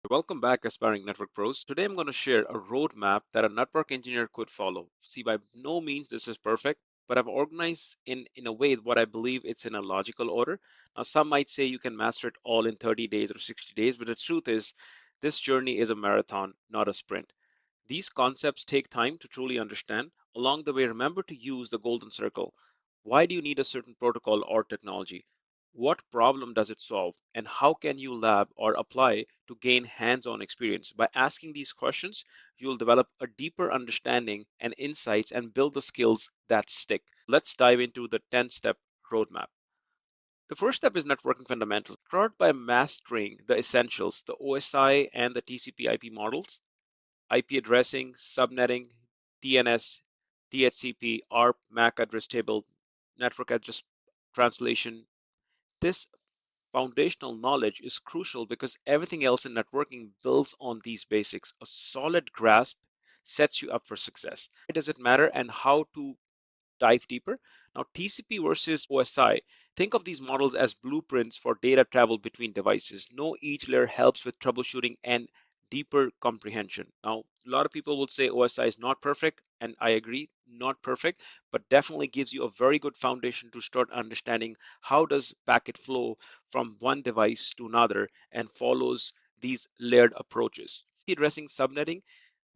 Welcome back, aspiring network pros. Today I'm going to share a roadmap that a network engineer could follow. See, by no means this is perfect, but I've organized in a way what I believe it's in a logical order. Now, some might say you can master it all in 30 days or 60 days, but the truth is, this journey is a marathon, not a sprint. These concepts take time to truly understand. Along the way, remember to use the golden circle. Why do you need a certain protocol or technology? What problem does it solve? And how can you lab or apply to gain hands-on experience? By asking these questions, you'll develop a deeper understanding and insights and build the skills that stick. Let's dive into the 10-step roadmap. The first step is networking fundamentals. Start by mastering the essentials, the OSI and the TCP IP models, IP addressing, subnetting, DNS, DHCP, ARP, MAC address table, network address translation. This foundational knowledge is crucial because everything else in networking builds on these basics. A solid grasp sets you up for success. Why does it matter and how to dive deeper? Now, TCP versus OSI. Think of these models as blueprints for data travel between devices. Know each layer helps with troubleshooting and deeper comprehension. Now, a lot of people will say OSI is not perfect, and I agree, not perfect, but definitely gives you a very good foundation to start understanding how does packet flow from one device to another and follows these layered approaches. IP addressing, subnetting,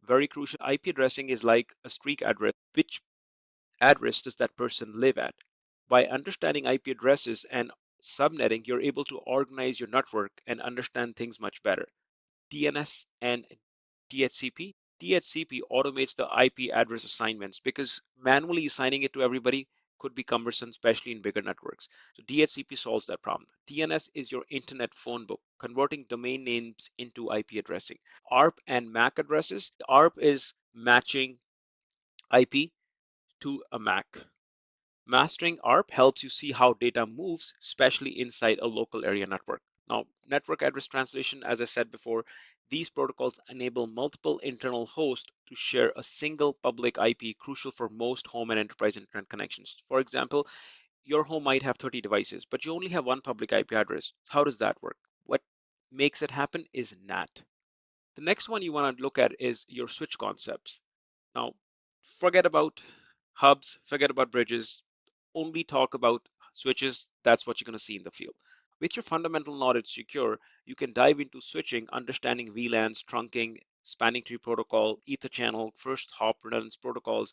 very crucial. IP addressing is like a street address. Which address does that person live at? By understanding IP addresses and subnetting, you're able to organize your network and understand things much better. DNS and DHCP. DHCP automates the IP address assignments because manually assigning it to everybody could be cumbersome, especially in bigger networks. So DHCP solves that problem. DNS is your internet phone book, converting domain names into IP addressing. ARP and MAC addresses. ARP is matching IP to a MAC. Mastering ARP helps you see how data moves, especially inside a local area network. Now, network address translation, as I said before, these protocols enable multiple internal hosts to share a single public IP, crucial for most home and enterprise internet connections. For example, your home might have 30 devices, but you only have one public IP address. How does that work? What makes it happen is NAT. The next one you want to look at is your switch concepts. Now, forget about hubs, forget about bridges, only talk about switches. That's what you're going to see in the field. With your fundamental knowledge secure, you can dive into switching, understanding VLANs, trunking, spanning tree protocol, EtherChannel, first hop redundance protocols,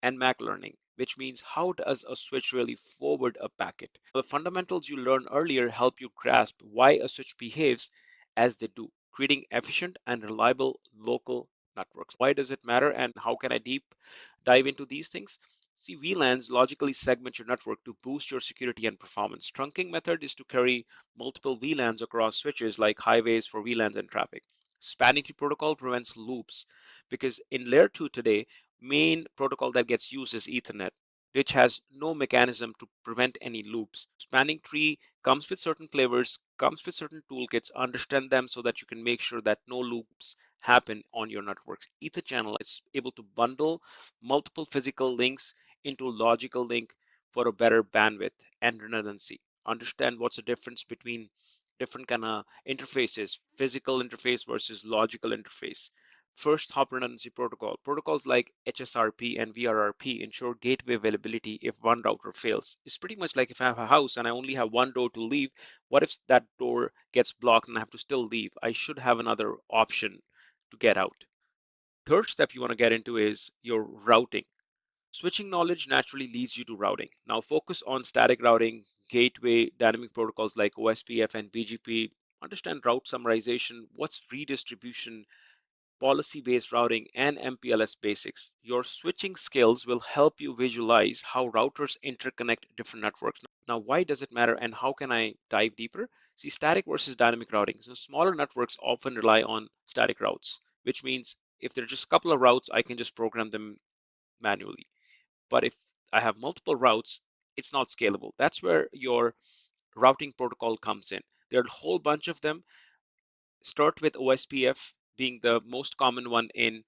and MAC learning, which means how does a switch really forward a packet? The fundamentals you learned earlier help you grasp why a switch behaves as they do, creating efficient and reliable local networks. Why does it matter and how can I deep dive into these things? See, VLANs logically segment your network to boost your security and performance. Trunking method is to carry multiple VLANs across switches like highways for VLANs and traffic. Spanning tree protocol prevents loops because in layer 2 today, main protocol that gets used is Ethernet, which has no mechanism to prevent any loops. Spanning tree comes with certain flavors, comes with certain toolkits, understand them so that you can make sure that no loops happen on your networks. EtherChannel is able to bundle multiple physical links into a logical link for a better bandwidth and redundancy. Understand what's the difference between different kind of interfaces, physical interface versus logical interface. First hop redundancy protocol. Protocols like HSRP and VRRP ensure gateway availability if one router fails. It's pretty much like if I have a house and I only have one door to leave, what if that door gets blocked and I have to still leave? I should have another option to get out. Third step you want to get into is your routing. Switching knowledge naturally leads you to routing. Now focus on static routing, gateway, dynamic protocols like OSPF and BGP. Understand route summarization, what's redistribution, policy-based routing, and MPLS basics. Your switching skills will help you visualize how routers interconnect different networks. Now, why does it matter and how can I dive deeper? See, static versus dynamic routing. So smaller networks often rely on static routes, which means if there are just a couple of routes, I can just program them manually. But if I have multiple routes, it's not scalable. That's where your routing protocol comes in. There are a whole bunch of them. Start with OSPF being the most common one in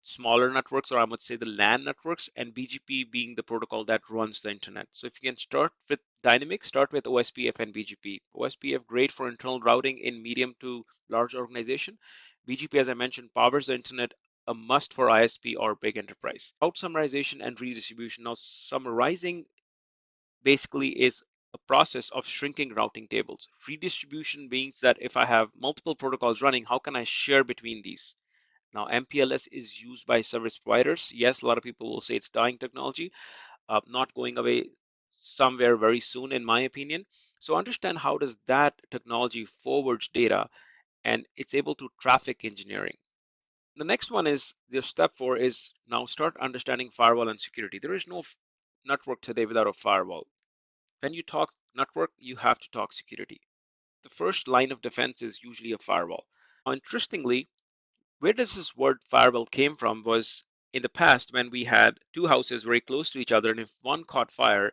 smaller networks, or I would say the LAN networks, and BGP being the protocol that runs the internet. So if you can start with dynamic, start with OSPF and BGP. OSPF, great for internal routing in medium to large organization. BGP, as I mentioned, powers the internet, a must for ISP or big enterprise. Route summarization and redistribution. Now, summarizing basically is a process of shrinking routing tables. Redistribution means that if I have multiple protocols running, how can I share between these? Now, MPLS is used by service providers. Yes, a lot of people will say it's dying technology, not going away somewhere very soon, in my opinion. So understand how does that technology forwards data and it's able to traffic engineering. The next one is the step 4 is now start understanding firewall and security. There is no network today without a firewall. When you talk network, you have to talk security. The first line of defense is usually a firewall. Now, interestingly, where does this word firewall came from was in the past when we had two houses very close to each other, and if one caught fire,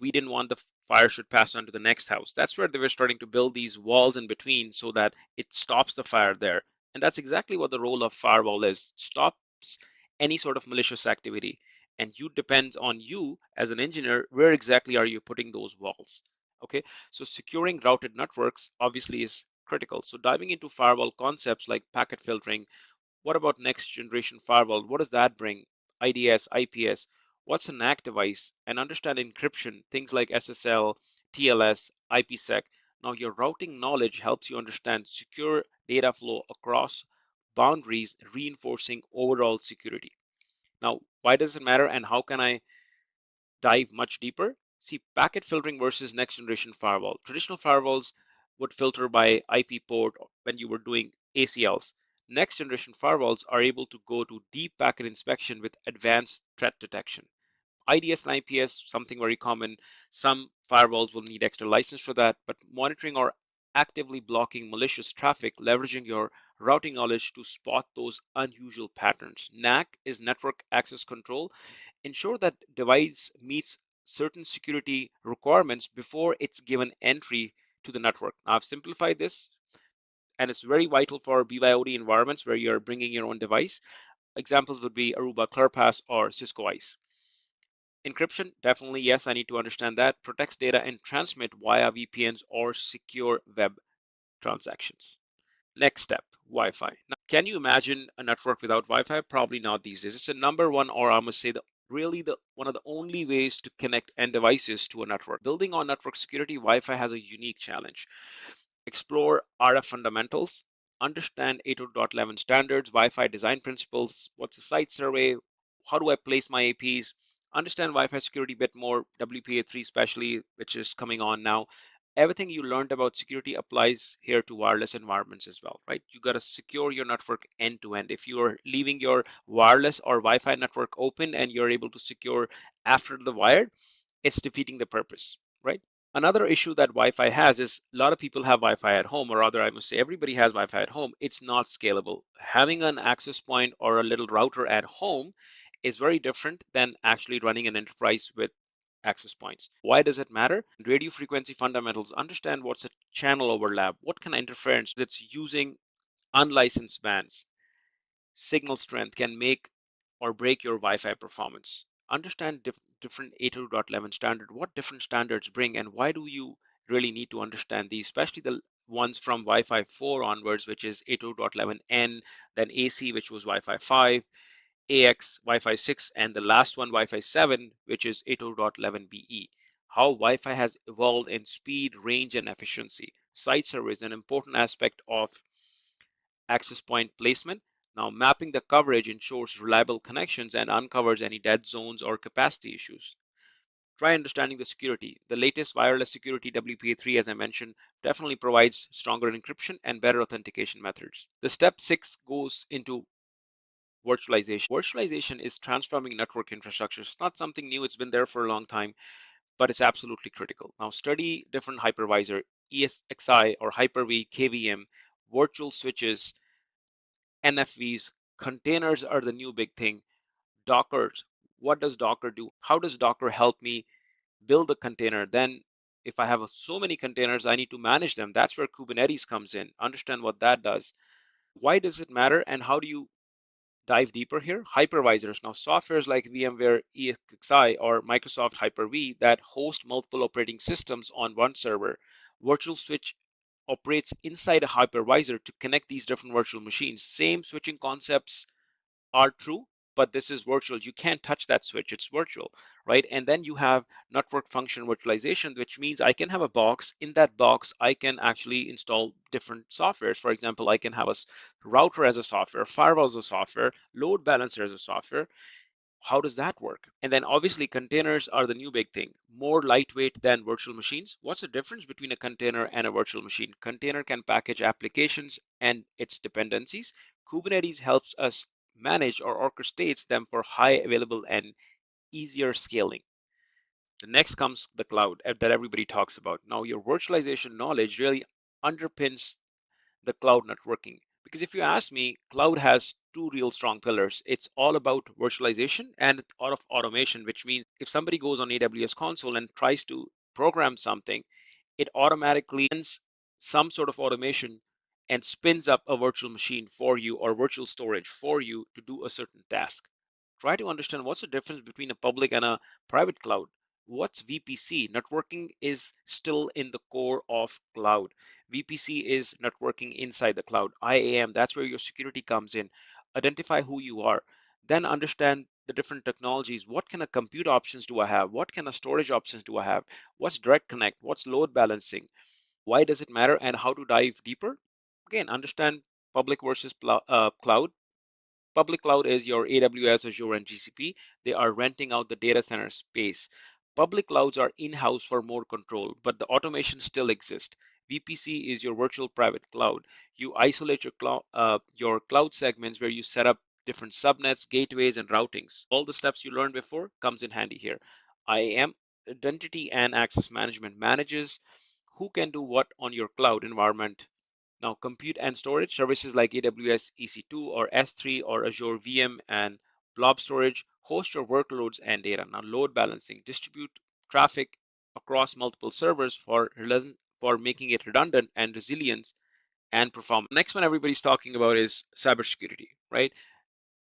we didn't want the fire should pass on to the next house. That's where they were starting to build these walls in between so that it stops the fire there. And that's exactly what the role of firewall is. Stops any sort of malicious activity. And you depends on you as an engineer, where exactly are you putting those walls? Okay, so securing routed networks obviously is critical. So diving into firewall concepts like packet filtering, what about next generation firewall? What does that bring? IDS, IPS, what's an NAC device? And understand encryption, things like SSL, TLS, IPsec. Now, your routing knowledge helps you understand secure data flow across boundaries, reinforcing overall security. Now, why does it matter and how can I dive much deeper? See, packet filtering versus next generation firewall. Traditional firewalls would filter by IP port when you were doing ACLs. Next generation firewalls are able to go to deep packet inspection with advanced threat detection. IDS and IPS, something very common. Some firewalls will need extra license for that, but monitoring or actively blocking malicious traffic, leveraging your routing knowledge to spot those unusual patterns. NAC is network access control. Ensure that device meets certain security requirements before it's given entry to the network. Now, I've simplified this, and it's very vital for BYOD environments where you're bringing your own device. Examples would be Aruba ClearPass or Cisco ICE. Encryption, definitely, yes, I need to understand that. Protects data and transmit via VPNs or secure web transactions. Next step, Wi-Fi. Now, can you imagine a network without Wi-Fi? Probably not these days. It's the number one, or I must say, the one of the only ways to connect end devices to a network. Building on network security, Wi-Fi has a unique challenge. Explore RF fundamentals, understand 802.11 standards, Wi-Fi design principles, what's a site survey, how do I place my APs, understand Wi-Fi security a bit more, WPA3 especially, which is coming on now. Everything you learned about security applies here to wireless environments as well, right? You got to secure your network end to end. If you are leaving your wireless or Wi-Fi network open and you're able to secure after the wired, it's defeating the purpose, right? Another issue that Wi-Fi has is a lot of people have Wi-Fi at home, or rather, I must say, everybody has Wi-Fi at home. It's not scalable. Having an access point or a little router at home is very different than actually running an enterprise with access points. Why does it matter? Radio frequency fundamentals, understand what's a channel overlap, what kind of interference it's using unlicensed bands. Signal strength can make or break your Wi-Fi performance. Understand different 802.11 standard, what different standards bring, and why do you really need to understand these, especially the ones from Wi-Fi 4 onwards, which is 802.11n, then AC, which was Wi-Fi 5, AX, Wi-Fi 6, and the last one, Wi-Fi 7, which is 802.11be. How Wi-Fi has evolved in speed, range, and efficiency. Site survey is an important aspect of access point placement. Now, mapping the coverage ensures reliable connections and uncovers any dead zones or capacity issues. Try understanding the security. The latest wireless security WPA3, as I mentioned, definitely provides stronger encryption and better authentication methods. The step 6 goes into virtualization. Virtualization is transforming network infrastructure. It's not something new, it's been there for a long time, but it's absolutely critical. Now, study different hypervisor, ESXi or Hyper-V, KVM, virtual switches, NFVs, containers are the new big thing. Dockers, what does Docker do? How does Docker help me build a container? Then if I have so many containers, I need to manage them. That's where Kubernetes comes in. Understand what that does. Why does it matter and how do you dive deeper here. Hypervisors. Now, softwares like VMware EXI or Microsoft Hyper-V that host multiple operating systems on one server. Virtual switch operates inside a hypervisor to connect these different virtual machines. Same switching concepts are true, but this is virtual. You can't touch that switch. It's virtual, right? And then you have network function virtualization, which means I can have a box. In that box, I can actually install different softwares. For example, I can have a router as a software, firewall as a software, load balancer as a software. How does that work? And then obviously containers are the new big thing, more lightweight than virtual machines. What's the difference between a container and a virtual machine? Container can package applications and its dependencies. Kubernetes helps us manage or orchestrates them for high available and easier scaling. The next comes the cloud that everybody talks about. Now your virtualization knowledge really underpins the cloud networking. Because if you ask me, cloud has two real strong pillars. It's all about virtualization and all of automation, which means if somebody goes on AWS console and tries to program something, it automatically runs some sort of automation and spins up a virtual machine for you or virtual storage for you to do a certain task. Try to understand what's the difference between a public and a private cloud. What's VPC? Networking is still in the core of cloud. VPC is networking inside the cloud. IAM, that's where your security comes in. Identify who you are. Then understand the different technologies. What kind of compute options do I have? What kind of storage options do I have? What's direct connect? What's load balancing? Why does it matter? And how to dive deeper? Again, understand public versus cloud. Public cloud is your AWS, Azure, and GCP. They are renting out the data center space. Public clouds are in-house for more control, but the automation still exists. VPC is your virtual private cloud. You isolate your cloud segments where you set up different subnets, gateways, and routings. All the steps you learned before comes in handy here. IAM, identity and access management, manages who can do what on your cloud environment. Now, compute and storage services like AWS EC2 or S3 or Azure VM and blob storage host your workloads and data. Now, load balancing, distribute traffic across multiple servers for making it redundant and resilience and performance. Next one everybody's talking about is cybersecurity, right?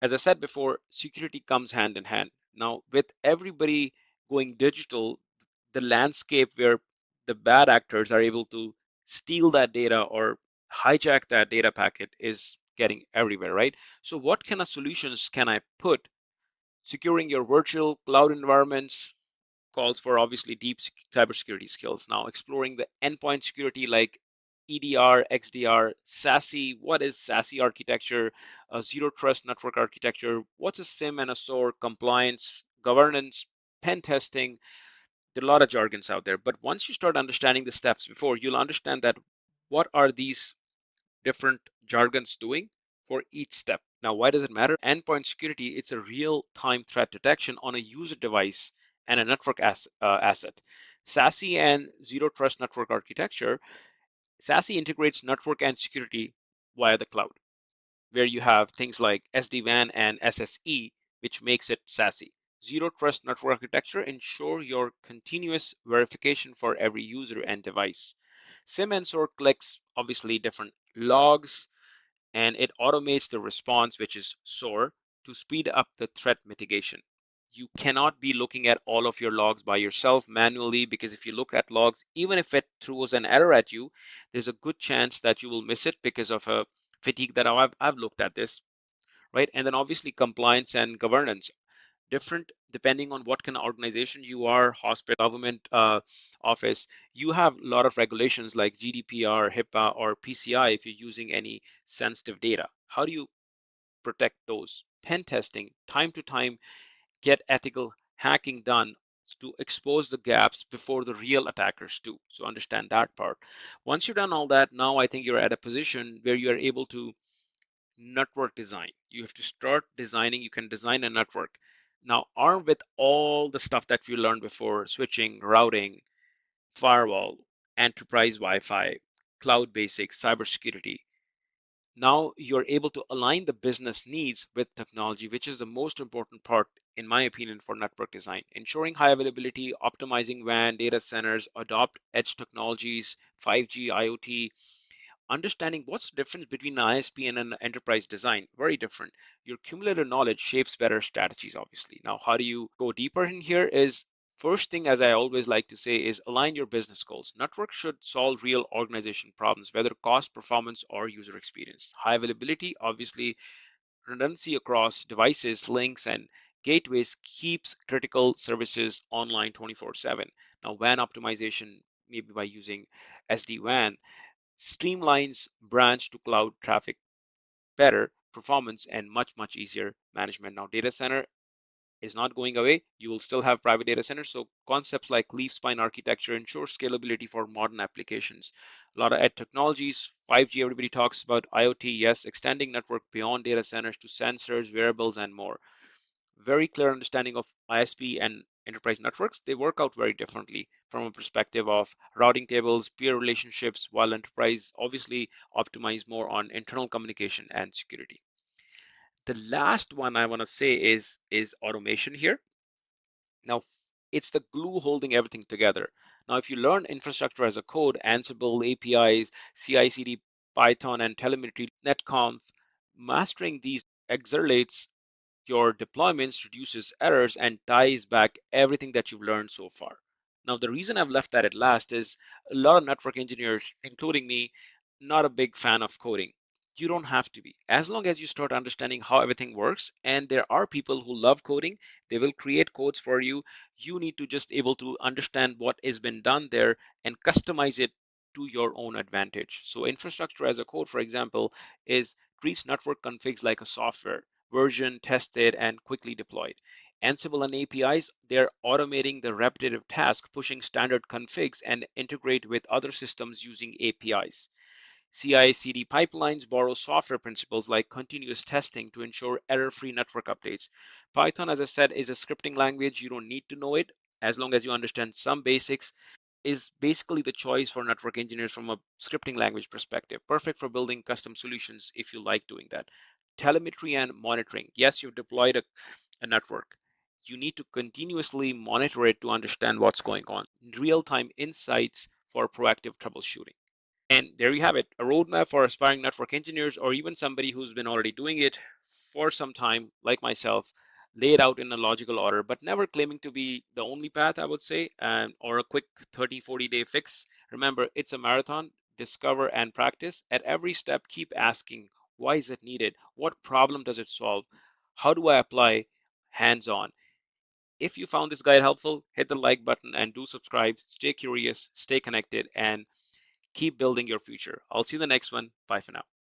As I said before, security comes hand in hand. Now, with everybody going digital, the landscape where the bad actors are able to steal that data or hijack that data packet is getting everywhere, right? So what kind of solutions can I put? Securing your virtual cloud environments calls for obviously deep cybersecurity skills. Now, exploring the endpoint security like EDR, XDR, SASE. What is SASE architecture? Zero trust network architecture. What's a SIM and a SOAR? Compliance, governance, pen testing. There are a lot of jargons out there. But once you start understanding the steps before, you'll understand that what are these different jargons doing for each step. Now, why does it matter? Endpoint security, it's a real-time threat detection on a user device and a network asset. SASE and Zero Trust Network Architecture, SASE integrates network and security via the cloud, where you have things like SD-WAN and SSE, which makes it SASE. Zero Trust Network Architecture ensure your continuous verification for every user and device. SIM and SOAR collects obviously different logs, and it automates the response, which is SOAR, to speed up the threat mitigation. You cannot be looking at all of your logs by yourself manually, because if you look at logs, even if it throws an error at you, there's a good chance that you will miss it because of a fatigue that I've looked at this, right? And then obviously compliance and governance, different depending on what kind of organization you are, hospital, government office. You have a lot of regulations like GDPR, HIPAA, or PCI if you're using any sensitive data. How do you protect those? Pen testing, time to time, get ethical hacking done to expose the gaps before the real attackers do. So understand that part. Once you've done all that, now I think you're at a position where you are able to network design. You have to start designing. You can design a network. Now, armed with all the stuff that we learned before, switching, routing, firewall, enterprise Wi-Fi, cloud basics, cybersecurity, now you're able to align the business needs with technology, which is the most important part, in my opinion, for network design. Ensuring high availability, optimizing WAN, data centers, adopt edge technologies, 5G, IoT, Understanding what's the difference between an ISP and an enterprise design, very different. Your cumulative knowledge shapes better strategies, obviously. Now, how do you go deeper in here is first thing, as I always like to say, is align your business goals. Network should solve real organization problems, whether cost, performance, or user experience. High availability, obviously, redundancy across devices, links, and gateways keeps critical services online 24/7. Now, WAN optimization, maybe by using SD-WAN, streamlines branch to cloud traffic, better performance, and much easier management. Now, data center is not going away. You will still have private data centers. So concepts like leaf spine architecture ensure scalability for modern applications. A lot of ed technologies, 5G, everybody talks about IoT, yes, extending network beyond data centers to sensors, wearables, and more. Very clear understanding of ISP and enterprise networks. They work out very differently from a perspective of routing tables, peer relationships, while enterprise obviously optimize more on internal communication and security. The last one I want to say is automation here. Now, it's the glue holding everything together. Now, if you learn infrastructure as a code, Ansible, APIs, CI/CD, Python, and telemetry, netconf, mastering these accelerates your deployments, reduces errors, and ties back everything that you've learned so far. Now, the reason I've left that at last is a lot of network engineers, including me, not a big fan of coding. You don't have to be. As long as you start understanding how everything works, and there are people who love coding, they will create codes for you. You need to just able to understand what has been done there and customize it to your own advantage. So infrastructure as a code, for example, is treats network configs like a software, version, tested, and quickly deployed. Ansible and APIs, they're automating the repetitive task, pushing standard configs and integrate with other systems using APIs. CI/CD pipelines borrow software principles like continuous testing to ensure error-free network updates. Python, as I said, is a scripting language. You don't need to know it as long as you understand some basics. Is basically the choice for network engineers from a scripting language perspective. Perfect for building custom solutions if you like doing that. Telemetry and monitoring. Yes, you've deployed a network. You need to continuously monitor it to understand what's going on. Real-time insights for proactive troubleshooting. And there you have it, a roadmap for aspiring network engineers or even somebody who's been already doing it for some time, like myself, laid out in a logical order, but never claiming to be the only path, I would say, or a quick 30, 40-day fix. Remember, it's a marathon. Discover and practice. At every step, keep asking, why is it needed? What problem does it solve? How do I apply hands-on? If you found this guide helpful, hit the like button and do subscribe. Stay curious, stay connected, and keep building your future. I'll see you in the next one. Bye for now.